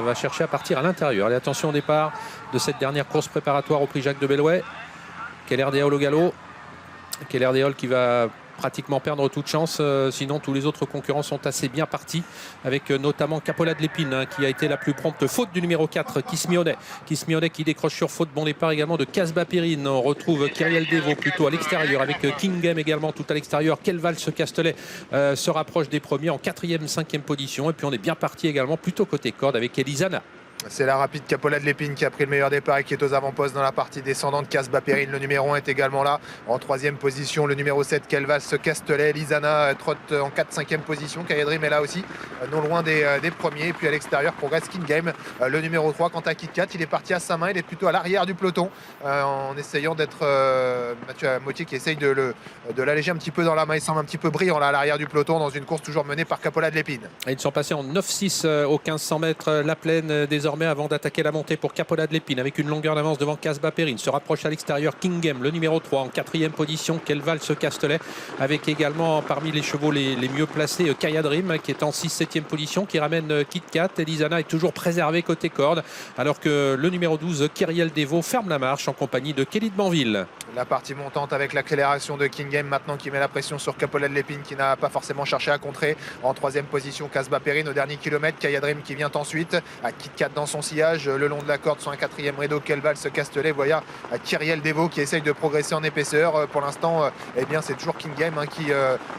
Va chercher à partir à l'intérieur. Allez, attention au départ de cette dernière course préparatoire au prix Jacques de Bellouet. Keller Deol au galop. Keller Deol qui va pratiquement perdre toute chance, sinon tous les autres concurrents sont assez bien partis, avec notamment Capola de l'Épine qui a été la plus prompte, faute du numéro 4 Kismionet qui décroche sur faute, bon départ également de Casbah Perrine. On retrouve Kyriel Devo plutôt à l'extérieur avec King Game également tout à l'extérieur. Kelval ce Castelet se rapproche des premiers en 4e, 5e position, et puis on est bien parti également plutôt côté corde avec Elisana. C'est la rapide Capola de l'Épine qui a pris le meilleur départ et qui est aux avant-postes dans la partie descendante. Casbah Perrine, le numéro 1, est également là. En 3e position, le numéro 7, Kelval ce Castelet. Lisana trotte en 4-5e position. Kayadrim est là aussi, non loin des premiers. Et puis à l'extérieur, progresse King Game, le numéro 3. Quant à KitKat, il est parti à sa main. Il est plutôt à l'arrière du peloton en essayant d'être Mathieu Motier qui essaye de l'alléger un petit peu dans la main. Il semble un petit peu brillant là à l'arrière du peloton dans une course toujours menée par Capola de l'Épine. Ils sont passés en 9-6 au 1500 mètres. La plaine désormais avant d'attaquer la montée pour Capola de l'Épine avec une longueur d'avance devant Casbah Perrine. Se rapproche à l'extérieur King Game, le numéro 3 en 4e position. Kelval ce Castelet avec également parmi les chevaux les mieux placés Kayadrim qui est en 6-7e position, qui ramène KitKat. Elisana est toujours préservé côté corde, alors que le numéro 12 Kyriel Devo ferme la marche en compagnie de Kelly de Banville. La partie montante avec l'accélération de King Game maintenant qui met la pression sur Capola de l'Épine qui n'a pas forcément cherché à contrer. En 3e position Casbah Perrine au dernier kilomètre. Kayadrim qui vient ensuite à KitKat dans son sillage le long de la corde sur un 4e rideau. Kelval ce Castelet, voyez à Kyriel Devo qui essaye de progresser en épaisseur. Pour l'instant, eh bien c'est toujours King Game qui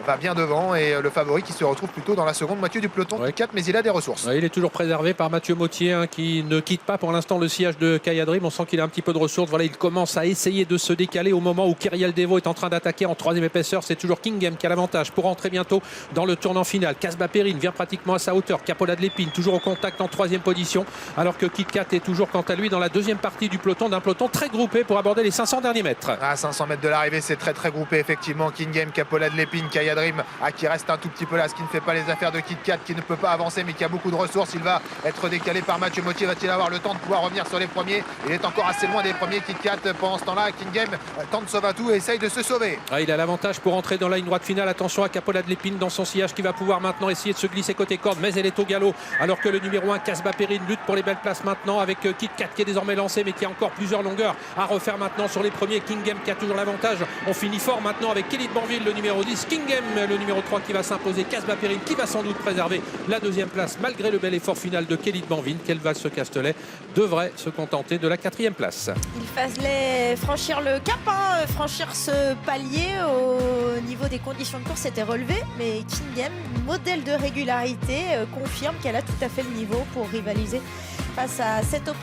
va bien devant, et le favori qui se retrouve plutôt dans la seconde moitié du peloton. Ouais. KitKat, mais il a des ressources. Ouais, il est toujours préservé par Mathieu Motier qui ne quitte pas pour l'instant le sillage de Kayadrim. On sent qu'il a un petit peu de ressources. Voilà, il commence à essayer de se décaler au moment où Kyriel Devo est en train d'attaquer en 3e épaisseur. C'est toujours King Game qui a l'avantage pour entrer bientôt dans le tournant final. Casbah Perrine vient pratiquement à sa hauteur. Capola de l'Épine toujours au contact en 3e position, alors que KitKat est toujours quant à lui dans la 2e partie du peloton, d'un peloton très groupé pour aborder les 500 derniers mètres. À 500 mètres de l'arrivée, c'est très groupé effectivement. King Game, Capola de l'Épine, Kayadrim qui reste un tout petit peu là, ce qui ne fait pas les affaires de KitKat qui ne peut pas avancer mais qui a beaucoup de ressources. Il va être décalé par Mathieu Motier. Va-t-il avoir le temps de pouvoir revenir sur les premiers? Il est encore assez loin des premiers. KitKat pendant ce temps-là, King Game tente sauve à tout et essaye de se sauver. Ah, il a l'avantage pour entrer dans la ligne droite finale. Attention à Capola de l'Épine dans son sillage qui va pouvoir maintenant essayer de se glisser côté corde, mais elle est au galop, alors que le numéro 1 Casbah Perrine lutte pour les belles places maintenant avec KitKat qui est désormais lancé mais qui a encore plusieurs longueurs à refaire maintenant sur les premiers. King Game qui a toujours l'avantage. On finit fort maintenant avec Kelly de Banville, le numéro 10, King Game le numéro 3 qui va s'imposer, Casbah Perrine qui va sans doute préserver la 2e place malgré le bel effort final de Kelly de Banville. Kelval ce Castelet devrait se contenter de la 4e place. Il fallait franchir le cap, franchir ce palier au niveau des conditions de course, c'était relevé, mais King Game, modèle de régularité, confirme qu'elle a tout à fait le niveau pour rivaliser face à cette opposition.